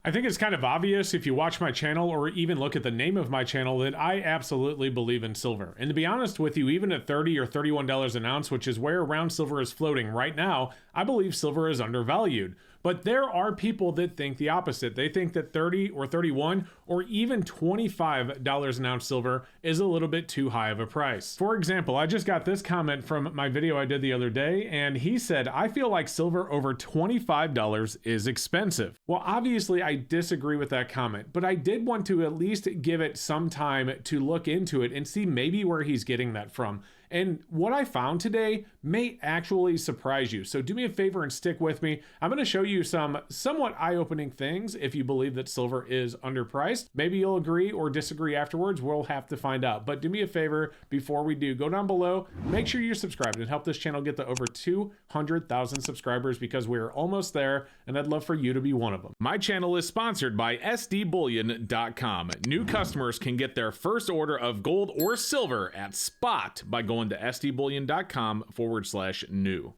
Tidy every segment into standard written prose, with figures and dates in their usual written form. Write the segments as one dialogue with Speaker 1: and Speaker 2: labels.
Speaker 1: I think it's kind of obvious if you watch my channel or even look at the name of my channel that I absolutely believe in silver. And to be honest with you, even at $30 or $31 an ounce, which is where round silver is floating right now, I believe silver is undervalued. But there are people that think the opposite. They think that 30 or 31 or even $25 an ounce silver is a little bit too high of a price. For example, I just got this comment from my video I did the other day, and he said, I feel like silver over $25 is expensive. Well, obviously I disagree with that comment, but I did want to at least give it some time to look into it and see maybe where he's getting that from. And what I found today may actually surprise you. So do me a favor and stick with me. I'm going to show you some somewhat eye-opening things if you believe that silver is underpriced. Maybe you'll agree or disagree afterwards. We'll have to find out. But do me a favor before we do, go down below, make sure you're subscribed and help this channel get to over 200,000 subscribers because we're almost there and I'd love for you to be one of them. My channel is sponsored by SDBullion.com. New customers can get their first order of gold or silver at spot by going to SDBullion.com/new.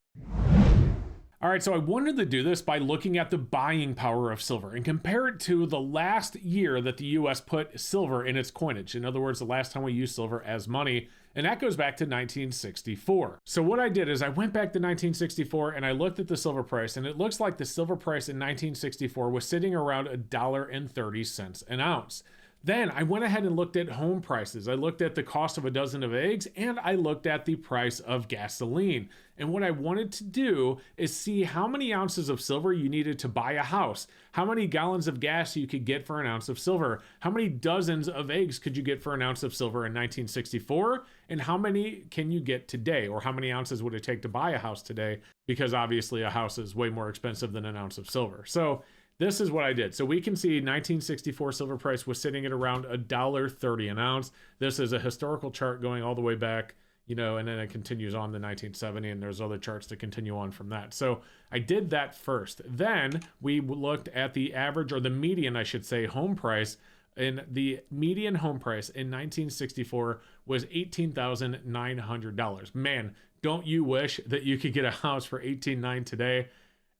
Speaker 1: All right, so I wanted to do this by looking at the buying power of silver and compare it to the last year that the US put silver in its coinage. In other words, the last time we used silver as money, and that goes back to 1964. So what I did is I went back to 1964 and I looked at the silver price, and it looks like the silver price in 1964 was sitting around $1.30 an ounce. Then I went ahead and looked at home prices. I looked at the cost of a dozen of eggs, and I looked at the price of gasoline. And what I wanted to do is see how many ounces of silver you needed to buy a house, how many gallons of gas you could get for an ounce of silver, how many dozens of eggs could you get for an ounce of silver in 1964, and how many can you get today, or how many ounces would it take to buy a house today, because obviously a house is way more expensive than an ounce of silver. So this is what I did. So we can see 1964 silver price was sitting at around $1.30 an ounce. This is a historical chart going all the way back, you know, and then it continues on to 1970, and there's other charts to continue on from that. So I did that first. Then we looked at the average, or the median, I should say, home price. And the median home price in 1964 was $18,900. Man, don't you wish that you could get a house for $18,900 today?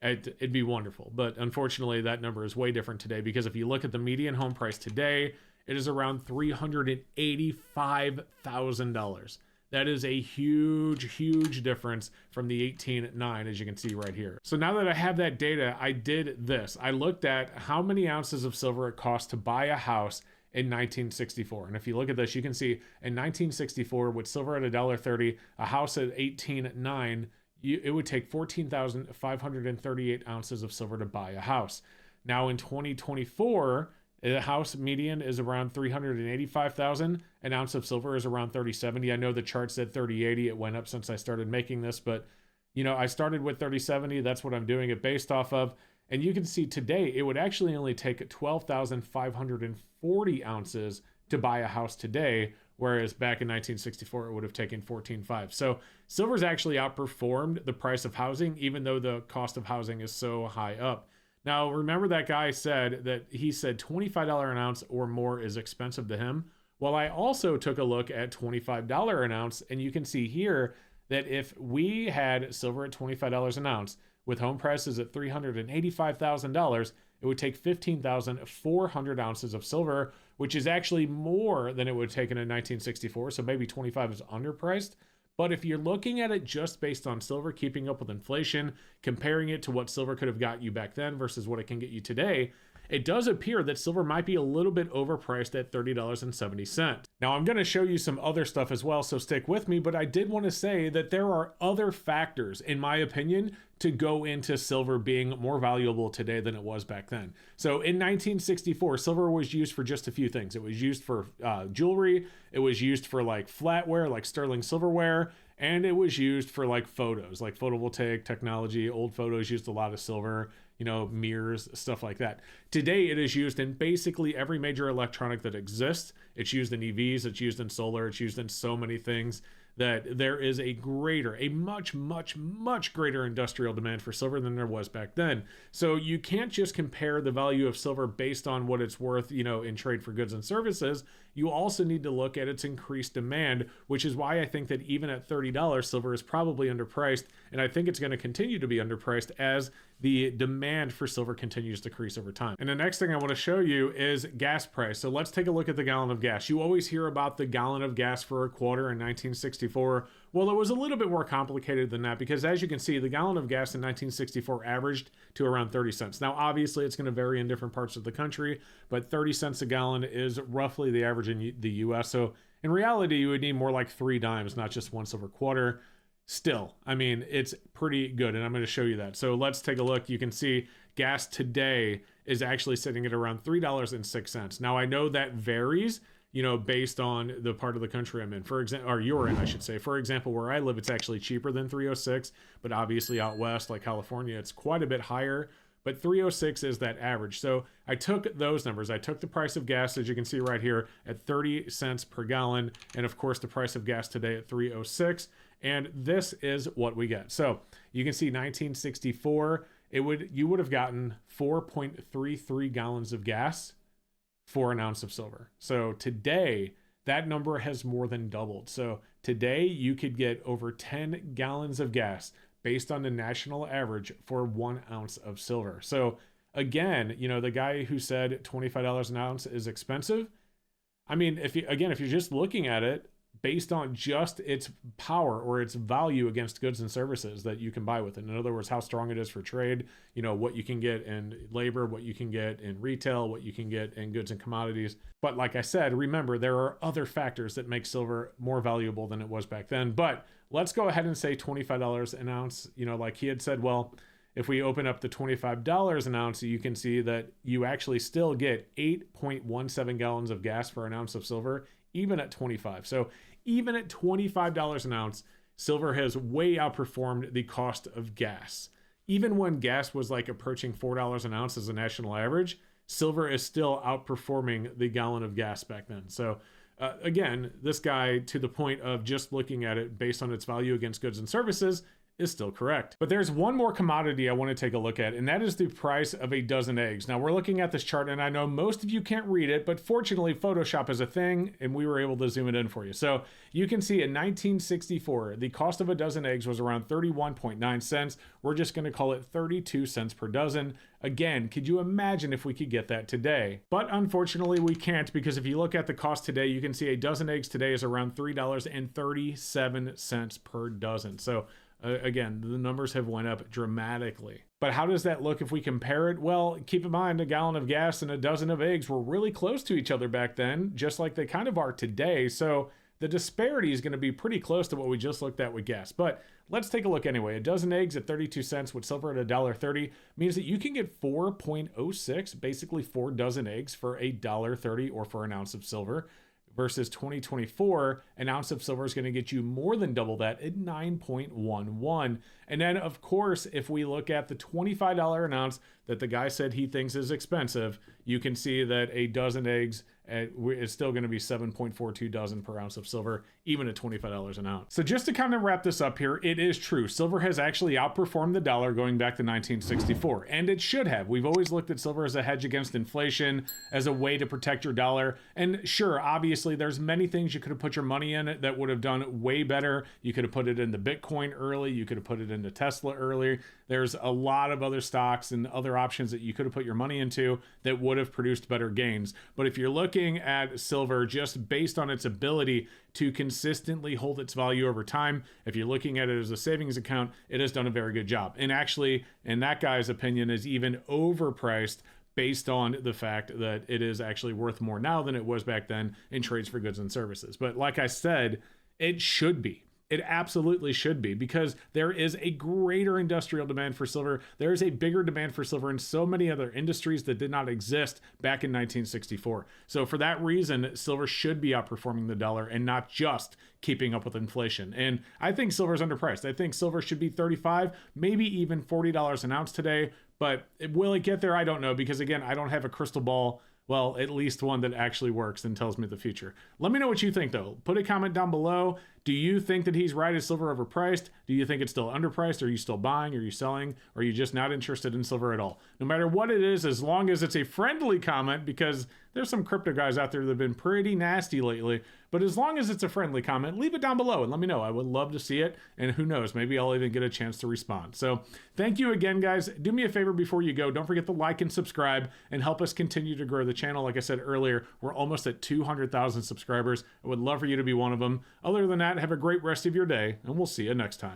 Speaker 1: It'd be wonderful. But unfortunately, that number is way different today, because if you look at the median home price today, it is around $385,000. That is a huge, huge difference from the $18,900, as you can see right here. So now that I have that data, I did this. I looked at how many ounces of silver it cost to buy a house in 1964. And if you look at this, you can see in 1964, with silver at $1.30, a house at $18,900, it would take 14,538 ounces of silver to buy a house. Now in 2024, the house median is around 385,000. An ounce of silver is around 3070. I know the chart said 3080. It went up since I started making this, but you know, I started with 3070. That's what I'm doing it based off of. And you can see today, it would actually only take 12,540 ounces to buy a house today, whereas back in 1964, it would have taken 14.5. So silver's actually outperformed the price of housing, even though the cost of housing is so high up. Now, remember that guy said that he said $25 an ounce or more is expensive to him? Well, I also took a look at $25 an ounce, and you can see here that if we had silver at $25 an ounce with home prices at $385,000, it would take 15,400 ounces of silver, which is actually more than it would have taken in 1964. So maybe 25 is underpriced. But if you're looking at it just based on silver keeping up with inflation, comparing it to what silver could have got you back then versus what it can get you today, it does appear that silver might be a little bit overpriced at $30.70. Now, I'm going to show you some other stuff as well, so stick with me, but I did want to say that there are other factors, in my opinion, to go into silver being more valuable today than it was back then. So in 1964, silver was used for just a few things. It was used for jewelry, it was used for like flatware, like sterling silverware, and it was used for like photos, like photovoltaic technology. Old photos used a lot of silver, you know, mirrors, stuff like that. Today, it is used in basically every major electronic that exists. It's used in EVs, it's used in solar, it's used in so many things that there is a much, much, much greater industrial demand for silver than there was back then. So you can't just compare the value of silver based on what it's worth, you know, in trade for goods and services. You also need to look at its increased demand, which is why I think that even at $30, silver is probably underpriced. And I think it's going to continue to be underpriced as the demand for silver continues to decrease over time. And the next thing I want to show you is gas price. So let's take a look at the gallon of gas. You always hear about the gallon of gas for a quarter in 1964. Well, it was a little bit more complicated than that because, as you can see, the gallon of gas in 1964 averaged to around 30 cents. Now, obviously, it's going to vary in different parts of the country, but 30 cents a gallon is roughly the average in the US. So in reality, you would need more like 3 dimes, not just 1 silver quarter. Still, I mean, it's pretty good, and I'm going to show you that. So let's take a look. You can see gas today is actually sitting at around $3.06. Now, I know that varies, based on the part of the country I'm in. For example, or you're in, I should say. For example, where I live, it's actually cheaper than 306, but obviously out west, like California, it's quite a bit higher. But 306 is that average. So I took those numbers. I took the price of gas, as you can see right here, at 30 cents per gallon, and of course the price of gas today at 306. And this is what we get. So you can see 1964, you would have gotten 4.33 gallons of gas for an ounce of silver. So today, that number has more than doubled. So today you could get over 10 gallons of gas based on the national average for 1 ounce of silver. So again, the guy who said $25 an ounce is expensive, I mean, if you're just looking at it based on just its power or its value against goods and services that you can buy with it. In other words, how strong it is for trade, what you can get in labor, what you can get in retail, what you can get in goods and commodities. But like I said, remember, there are other factors that make silver more valuable than it was back then. But let's go ahead and say $25 an ounce. Like he had said, well, if we open up the $25 an ounce, you can see that you actually still get 8.17 gallons of gas for an ounce of silver, even at 25. So even at $25 an ounce, silver has way outperformed the cost of gas. Even when gas was like approaching $4 an ounce as a national average, silver is still outperforming the gallon of gas back then. So again, this guy, to the point of just looking at it based on its value against goods and services, is still correct. But there's one more commodity I want to take a look at, and that is the price of a dozen eggs. Now we're looking at this chart, and I know most of you can't read it, but fortunately Photoshop is a thing, and we were able to zoom it in for you. So you can see in 1964, the cost of a dozen eggs was around 31.9 cents. We're just going to call it 32 cents per dozen. Again, could you imagine if we could get that today? But unfortunately we can't, because if you look at the cost today, you can see a dozen eggs today is around $3.37 per dozen. So again, the numbers have went up dramatically. But how does that look if we compare it? Well, keep in mind, a gallon of gas and a dozen of eggs were really close to each other back then, just like they kind of are today. So the disparity is going to be pretty close to what we just looked at with gas. But let's take a look anyway. A dozen eggs at 32 cents with silver at $1.30 means that you can get 4.06, basically 4 dozen eggs for $1.30 or for an ounce of silver. Versus 2024, an ounce of silver is going to get you more than double that at 9.11. And then, of course, if we look at the $25 an ounce that the guy said he thinks is expensive, you can see that a dozen eggs is still going to be 7.42 dozen per ounce of silver, even at $25 an ounce. So just to kind of wrap this up here, it is true. Silver has actually outperformed the dollar going back to 1964, and it should have. We've always looked at silver as a hedge against inflation, as a way to protect your dollar. And sure, obviously, there's many things you could have put your money in that would have done way better. You could have put it into Bitcoin early. You could have put it into Tesla early. There's a lot of other stocks and other options that you could have put your money into that would have produced better gains. But if you're looking at silver just based on its ability to consistently hold its value over time, if you're looking at it as a savings account, it has done a very good job. And actually, in that guy's opinion, is even overpriced based on the fact that it is actually worth more now than it was back then in trades for goods and services. But like I said, it should be. It absolutely should be, because there is a greater industrial demand for silver. There is a bigger demand for silver in so many other industries that did not exist back in 1964. So for that reason, silver should be outperforming the dollar and not just keeping up with inflation. And I think silver is underpriced. I think silver should be $35, maybe even $40 an ounce today. But will it get there? I don't know, because again, I don't have a crystal ball. well, at least one that actually works and tells me the future. Let me know what you think, though. Put a comment down below. Do you think that he's right? Is silver overpriced? Do you think it's still underpriced? Are you still buying? Are you selling? Or are you just not interested in silver at all? No matter what it is, as long as it's a friendly comment, because there's some crypto guys out there that have been pretty nasty lately, but as long as it's a friendly comment, leave it down below and let me know. I would love to see it, and who knows, maybe I'll even get a chance to respond. So thank you again, guys. Do me a favor before you go. Don't forget to like and subscribe and help us continue to grow the channel. Like I said earlier, we're almost at 200,000 subscribers. I would love for you to be one of them. Other than that, have a great rest of your day, and we'll see you next time.